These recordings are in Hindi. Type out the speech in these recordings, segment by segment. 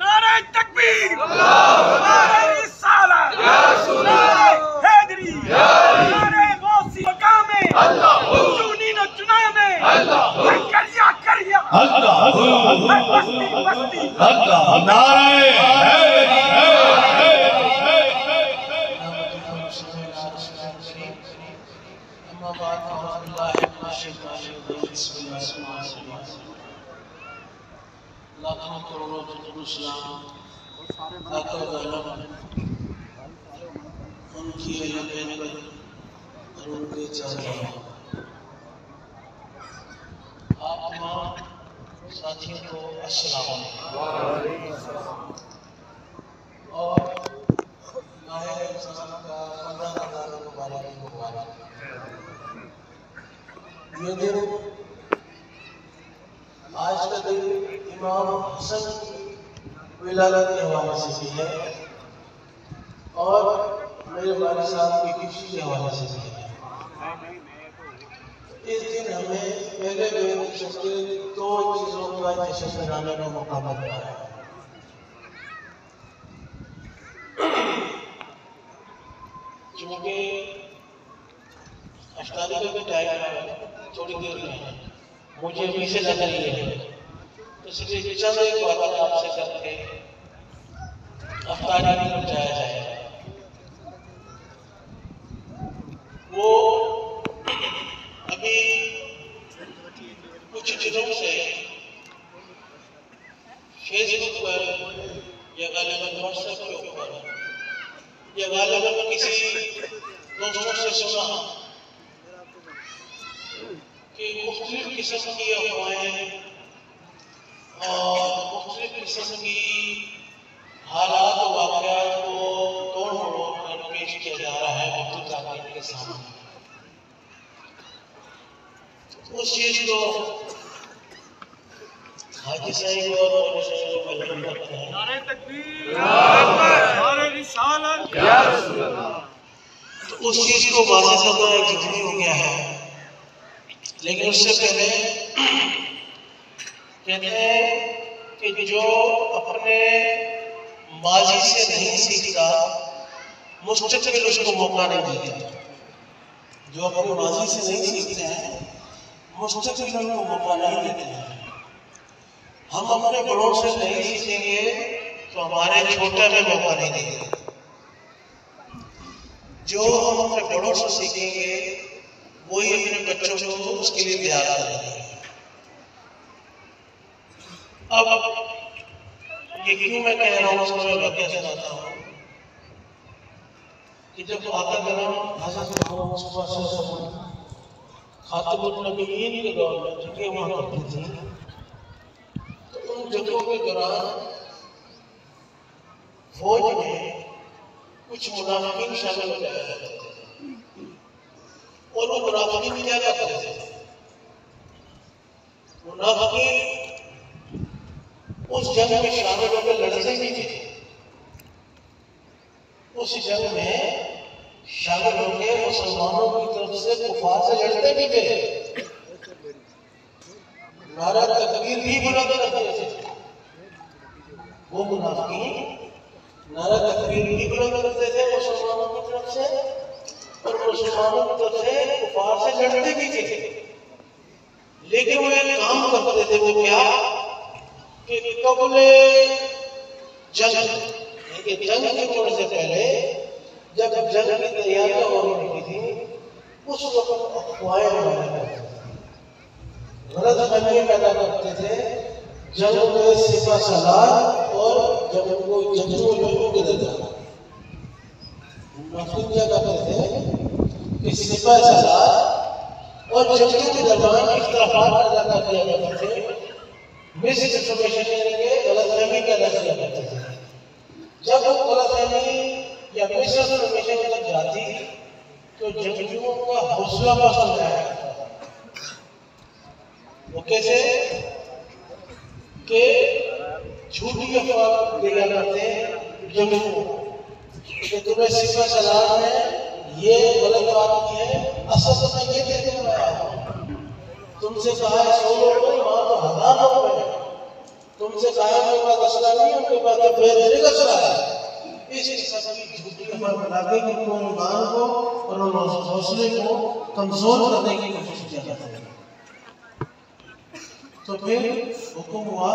नारे तकबीर, नारे रिसालत, नारे हैदरी, नारे गौसी मकामे, चुनी न चुना में, करिया करिया, बस्ती बस्ती, नारे लाखों करोड़ों उनकी और उनके चेहरे आप तमाम साथियों को अस्सलाम और माहे रमज़ान का 15,000 मुबारक। ये दिन आज का दिन इमाम हसन की विलादत के हवाले से भी है और मेरे वाले साहब की खुशी के हवाले से भी है। इस दिन हमें पहले दो चीज़ों का जश्न मनाने का मौका मिलता है। चूँकि अफ्तारी का भी टाइम है, थोड़ी देर में मुझे अभी से लग रही है, तो इसलिए चंद एक बातें आपसे करके अफ्तारी में जाया जाए। वो अभी कुछ दिनों से फेसबुक पर या गालिबन व्हाट्सएप के ऊपर या गालिबन किसी दोस्तों से सुना कि मुख्तलिफ किस्म की अफवाहें और मुख्तलिफ किस्म की हालात और वाक़यात को तोड़ मरोड़ कर पेश किया जा रहा है मुफ्ती ताक़ीद के सामने। उस चीज़ को हाजी साहब और मौलवी साहब को वेलकम करते हैं। नारे तकबीर, नारे रिसालत, या रसूल अल्लाह। तो उस चीज़ को वाज़ेह करना ज़रूरी हो गया है, लेकिन उससे पहले कहते हैं कि जो अपने माजी से नहीं सीखता मुस्तक़बिल उसको मौका नहीं देता। जो अपने माजी से नहीं सीखते हैं मुस्तक़बिल उनको मौका नहीं देते हैं। हम अपने बड़ों से नहीं सीखेंगे तो हमारे छोटे में मौका नहीं देंगे। जो हम अपने बड़ों से सीखेंगे वही अपने बच्चों को उसके लिए तैयार करेंगे। अब ये क्यों मैं कह रहा हूँ, उसको मैं वाक़या सुनाता हूँ कि जब आका करम हज़रत मोहम्मद मुस्तफ़ा सल्लल्लाहु अलैहि वसल्लम खातिमुन नबिय्यीन के दौर में जगह हुआ करती थी, तो उन जगहों के दौरान फौज में कुछ मुनाफिकीन शामिल हो जाया करते थे और वो मुनाफिकीन क्या करते थे? मुनाफिकीन उस जंग में शामिल होकर लड़ते भी थे, उस जंग में शामिल होकर मुसलमानों की तरफ से कुफार से लड़ते भी थे, नारा तकबीर भी बुलंद करते थे। वो मुनाफिकीन नारा तकबीर भी बुलंद करते थे मुसलमानों की तरफ से और मुसलमानों की तरफ से कुफार से लड़ते भी थे। लेकिन वो एक काम करते थे, वो क्या कि कबले जंग के होने से पहले जब जंग की तैयारियां हो रही थी उस वक्त अफवाहें गलतफहमियां पैदा करते थे जंग में सिपा सलार और जंगजू लोगों के दरमियान। मुनाफिक क्या करते थे कि सिपा सलार और जंगजू के दरमियान इख्तिलाफात पैदा कर दिया करते थे, मिस इन्फॉर्मेशन यानी कि गलतफहमी पैदा किया करते थे। जब वो गलतफहमी या मिस इन्फॉर्मेशन जब जाती तो जंगजुओं का हौसला पस्त हो जाया करता था। वो कैसे अफवाह दिया करते हैं जो कि तुम्हें सिवा सलाम है, ये गलत बात नहीं है। असल में ये कहते हैं तुमसे कहा है 100 लोग नहीं, वहां तो 1000 लोग हैं। तुमसे कहा है उनके पास असला नहीं, उनके पास तो बेहतरीन असला है। इस किस्म की झूठी खबर बना के उनको ईमान को और उन हौसले को कमजोर करने की कोशिश किया जाता है। तो फिर हुक्म हुआ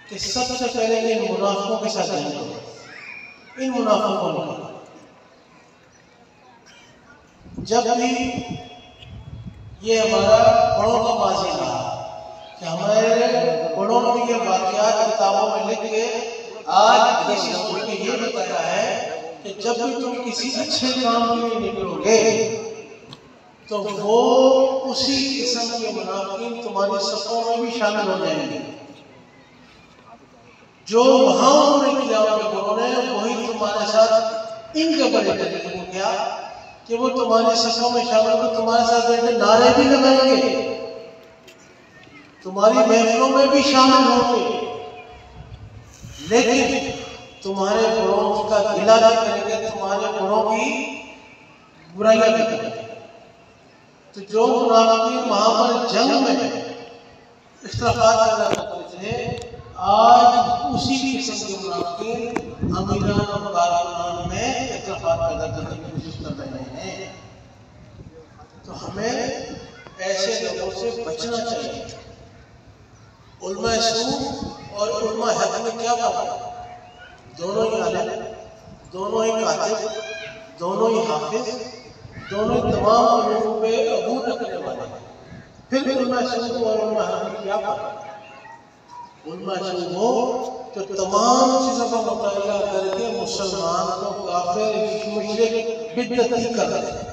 कि सबसे पहले इन मुनाफिकों के साथ जंग करो। इन मुनाफिकों को जब भी ये हमारा बड़ों का माजी रहा कि हमारे बड़ों ने ये वाक़यात किताबों में लिख के आज किसी को ये बताया है कि जब भी तुम किसी अच्छे काम के लिए निकलोगे तो वो उसी किस्म के मुनाफिकीन तुम्हारी सफ़ों में भी शामिल हो जाएंगे। जो वहां उन्होंने किया उन्होंने वही तुम्हारे साथ इनके बड़े तरीके को किया कि वो तुम्हारे सफ़ों में शामिल हो, तुम्हारे साथ बैठे नारे भी लगाएंगे, तुम्हारी महफिलों में भी शामिल होंगे, लेकिन तुम्हारे गुणों का गिला भी करेंगे, तुम्हारे गुणों की बुराइयां भी करेंगे। तो जो मुनाफिकीन वहां पर जंग में इख्तिलाफात पैदा करते थे, आज उसी किस्म के मुनाफिकीन अमीरान और कारकुनान में इख्तिलाफात पैदा करने की कोशिश कर रहे हैं। तो हमें ऐसे लोगों से बचना चाहिए। उलमा सूफ और उलमा हक में क्या बात है? दोनों ही आलिम, दोनों ही कातिब, दोनों ही हाफिज, दोनों ही तमाम लोगों पे अबूर रखने वाले। फिर उलमा सूफ और उलमा हक में क्या बात है? उलमा सूफ हो तो तमाम चीज़ों का मुताला करके मुसलमान को काफिर मुशरिक बिदअती कर देते हैं।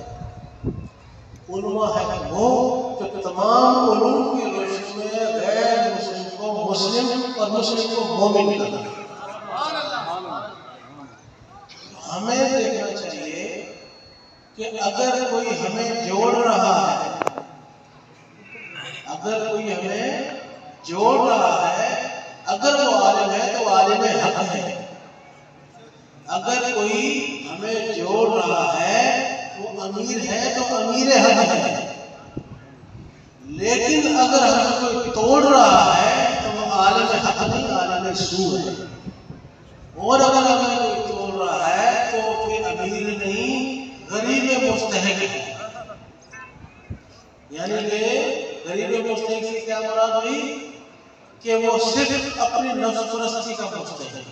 उलमा हक हो तो तमाम उलूम की रोशनी में गैर मुस्लिम को मुस्लिम और मुस्लिम को मोमिन कर देते हैं। हमें देखना चाहिए कि अगर कोई हमें जोड़ रहा है, अगर कोई हमें जोड़ रहा है, अगर वो आलिम है तो आलिम हक है। अगर कोई हमें जोड़ रहा है वो अमीर है तो अमीर हक है। लेकिन अगर हमें कोई तोड़ रहा है तो वो आलिम हक नहीं, आलिम सू है। और अगर हमें कोई तोड़ रहा है तो फिर अमीर नहीं, गरीब मुस्तहिक है। यानी कि गरीब मुस्तहिक से क्या मुराद हुई कि वो सिर्फ अपनी नफ्स परस्ती का मुस्तहिक है।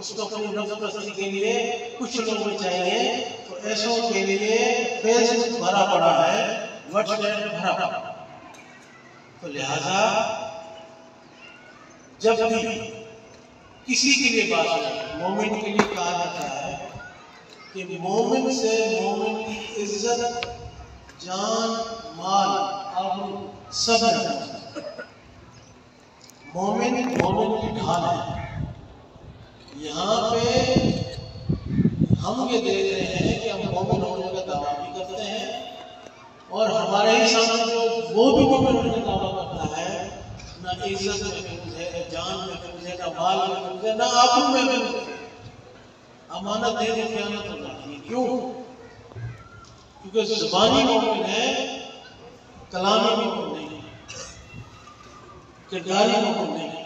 उसको अपनी नफ्स परस्ती के लिए कुछ लोग चाहिए, तो ऐसों के लिए फेसबुक भरा पड़ा है, व्हाट्सएप भरा पड़ा। तो लिहाजा जब भी किसी के लिए बात है, मोमिन के लिए कहा जाता है कि मोमिन से मोमिन की इज्जत, जान, माल, आबरू सब है। मोमिन मोमिन की ढाल है। यहाँ पे हम ये देख रहे हैं कि हम मोमिन होने का दावा भी करते हैं और हमारे ही सामने जो वो भी मोमिन होने का दावा करता है, ना इज्जत में महफूज है, ना जान में महफूज है, ना माल में महफूज है, ना आबरू में महफूज है। अमानत दे दे ख़यानत हो जाती है। क्यों? क्योंकि ज़ुबानी मोमिन है, कलामी मोमिन नहीं है, किरदारी मोमिन नहीं है।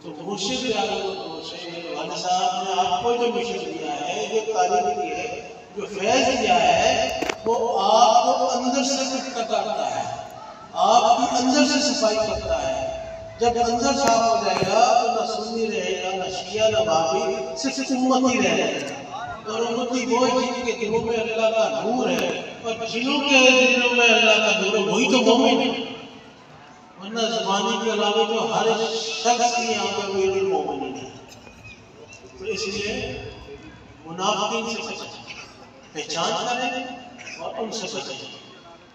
तो मुर्शिद वाले साहब ने आपको जो मिशन दिया है, जो तालीम दी है, जो फैज़ दिया है, वो आपको अंदर से फिट करता है, आपकी अंदर से सफाई करता है। जब अंदर साफ हो जाएगा तो ना सुन्नी रहेगा, ना शिया, ना बाबी, सिर्फ उम्मती रह जाएगा। और उम्मती वो जिनके दिलों में अल्लाह का नूर है, और जिनों के दिलों में अल्लाह का नूर है वही तो मोमिन है। वरना ज़बानी के अलावा तो हर शख्स की यहाँ पर कोई मोमिन है। तो इसलिए मुनाफिकीन से बचें, पहचान करें और उनसे बचें।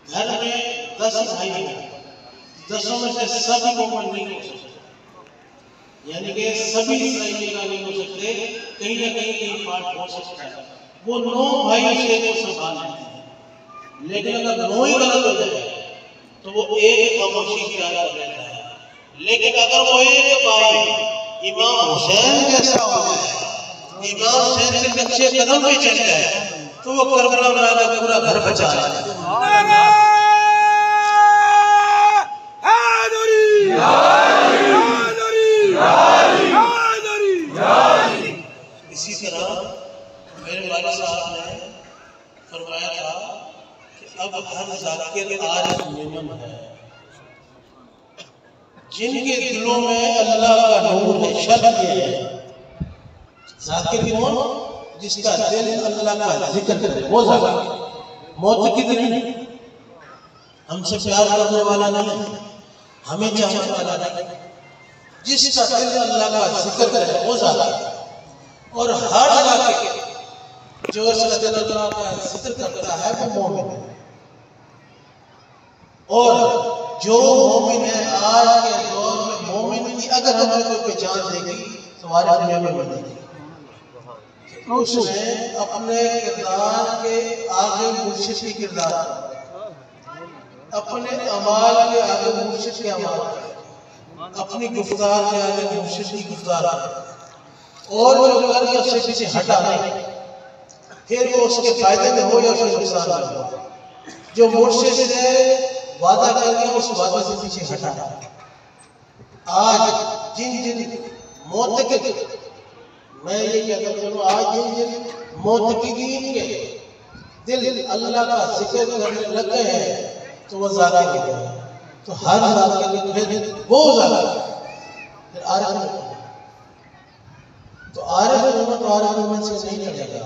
घर में 10 भाई हैं, 10 में से सभी मोमिन नहीं हो सकते, यानी कि सभी इसराइली का नहीं हो सकते, कहीं ना कहीं एक पार्ट हो सकता है। वो 9 भाइयों से वो संभाल लेते हैं, लेकिन अगर 9 ही गलत हो जाए तो वो एक खामोशी इख्तियार कर लेता है। लेकिन अगर वो एक भाई इमाम हुसैन जैसा हो जाए, इमाम हुसैन के नक्शे कदम पे चल जाए, तो वो करबला में आकर पूरा घर बचा लेगा। इसी तरह मेरे वालिद साहब ने फरमाया था कि अब हर जाकिर आरिफ मेमन है, जिनके दिलों में अल्लाह का नूर है। शर्त ये है, जाकिर कौन? जिसका दिल अल्लाह का जिक्र करे, वो जाकिर। मोतकिद नहीं, हमसे प्यार करने वाला नहीं, हमें चाहने वाला नहीं, जिसका दिल अल्लाह का जिक्र करे वो जाकिर। और हर जाकिर जो इसका दिल अल्लाह का जिक्र करता है वो मोमिन है। और जो मोमिन है, आज के दौर में मोमिन की अगर हमें कोई पहचान देगी तो आरिफ मेमन बनेगी। उसने अपने किरदार के आगे मुर्शिद की किरदार, अपने अमाल के आगे मुर्शिद के अमाल, अपनी गुफ्तार के आगे मुर्शिद की गुफ्तार, और जो करके उससे पीछे हटा नहीं, फिर वो उसके फायदे में हो या उसके नुकसान में हो। जो मुर्शिद से वादा कर दिया उस वादा से पीछे हटा। आज जिन जिन मोतकिद, मैं ये कहता चलूं, आज जिन जिन मोतकिदीन के दिल अल्लाह का जिक्र करने लग गए हैं तो वो जाकिर है। तो हर जाकिर फिर वो जाकिर, फिर आरिफ। तो आरिफ मेमन से नहीं लड़ेगा।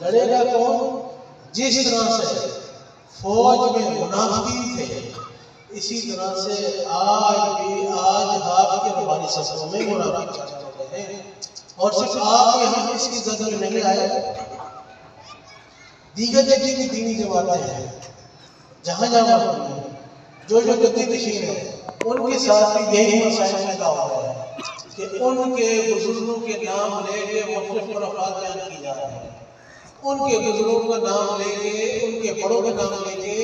लड़ेगा कौन? जिस तरह से फौज में मुनाफिकीन थे, इसी तरह से आज आपके हमारी सफरों में मुनाफिक चल रहे हैं। और सिर्फ आप यहाँ इसकी जद में नहीं आए, दीगर जितनी दीनी जमातें हैं, जहाँ जहाँ जो गद्दी नशीन है, उनके साथ भी यही मसाइल पैदा हो रहा है कि उनके बुजुर्गों के नाम लेके मुख्तलिफ खुराफात बयान की जा रही है। उनके बुजुर्गों का नाम लेके, उनके बड़ों का नाम लेके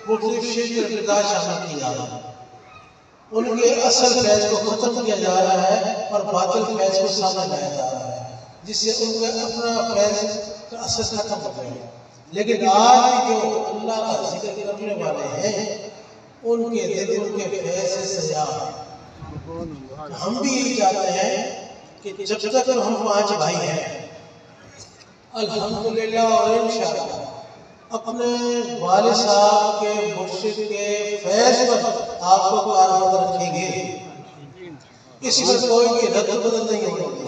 मुख्तलिफ शिर्क इक़्तिदा शामिल की जा रही है। उनके असल फैज को खत्म किया जा रहा है और बातिल फैज को सामने लाया जा रहा है, जिससे उनका अपना फैज का असर खत्म हो गया। लेकिन आज जो अल्लाह का जिक्र करने वाले हैं, उनके दिल उनके फैज से सजा। हम भी यही चाहते हैं कि जब तक हम 5 भाई हैं, अल्हम्दुलिल्लाह और इंशाअल्लाह अपने वालिद साहब के मुर्शिद के फैज पर आपको कारबंद रखेंगे। इसमें कोई भी रद्द बदल नहीं होगी,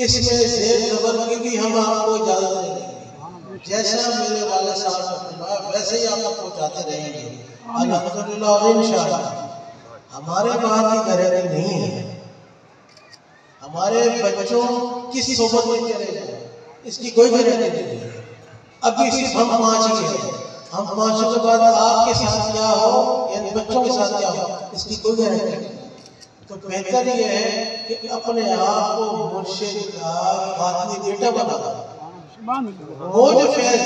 इसमें ज़ेर ज़बर की भी हम आपको इजाज़त नहीं देंगे। जैसा मेरे वालिद साहब ने फरमाया वैसे ही आप पहुँचाते रहेंगे अल्हम्दुलिल्लाह और इंशाअल्लाह। हमारे बाहर की गारंटी नहीं है, हमारे बच्चों की सोबत में चले जाए इसकी कोई गारंटी नहीं है। अभी सिर्फ हम 5 ही हैं, हम 5 के बाद आपके साथ क्या हो, यानी बच्चों के साथ क्या हो, इसकी कोई गारंटी नहीं। तो बेहतर ये है कि अपने आप को मुर्शिद का बातनी बेटा बना। वो जो फैज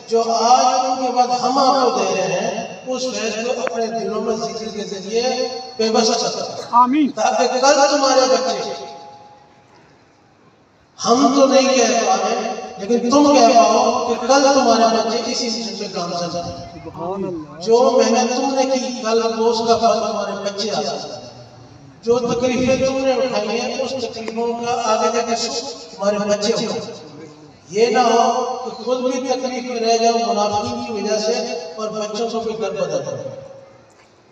जो आज उनके बाद हम आपको दे रहे हैं, उस फैज को अपने दिलों में जिक्र के जरिए बेबस करो, ताकि कल तुम्हारे बच्चे, हम तो नहीं कह पा रहे लेकिन तुम कह पाओ कि कल तुम्हारे बच्चे इसी चीज में काम चल रहे हैं। जो मेहनत तुमने की कल वो उसका फल तुम्हारे बच्चे आ सकते हैं। जो तकलीफें तुमने उठाई हैं उस तकलीफों का आगे जाके तुम्हारे बच्चे हो। ये ना हो कि खुद भी तकलीफ में रह जाओ मुनाफिकीन की वजह से और बच्चों को भी दर बदर हो।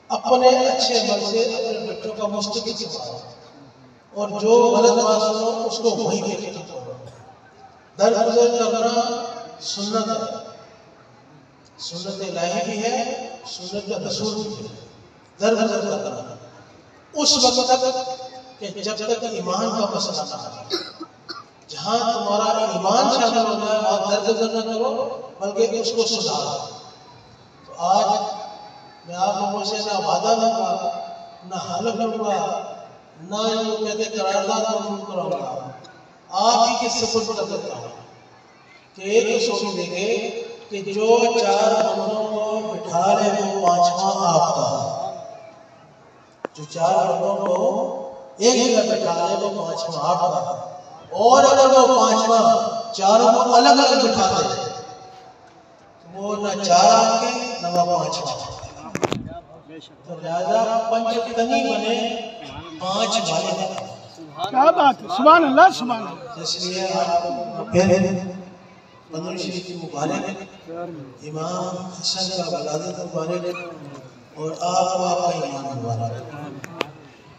अपने अच्छे मन से अपने बच्चों का मुस्तकिल संभालो और जो गलत बात सुनो उसको वहीं पे खत्म करो। दर गुजर करना सुन्नत है, सुन्नत इलाही भी है, सुन्नत रसूल भी है। दर गुजर करना उस वक्त तक कि जब तक ईमान का मसला ना है। जहाँ तुम्हारा ईमान शामिल हो जाए वहाँ दर गुजर न करो बल्कि उसको सुधारो। तो आज मैं आप लोगों से ना वादा लूंगा, ना हलफ लूंगा, ना ये कहते करारदाद मंजूर कराऊंगा। आप ही के सपोर्ट कर देता हूँ कि एक सोच देंगे कि जो 4 बंदों को बिठा रहे वो 5वां आपका। जो 4 बंदों को एक जगह बैठा दे वो 5वां आपका, और अगर वो 5वां चारों को अलग अलग बिठा दे वो न 4 आपके न वो 5वां। तो लिहाजा पंचतनी बने 5 वाले। क्या बात है, सुभान अल्लाह सुभान अल्लाह। इसलिए आपको फिर बंदर शरीफ की मुबारक, इमाम हसन का वलादत मुबारक, और आपको आपका ईमान मुबारक।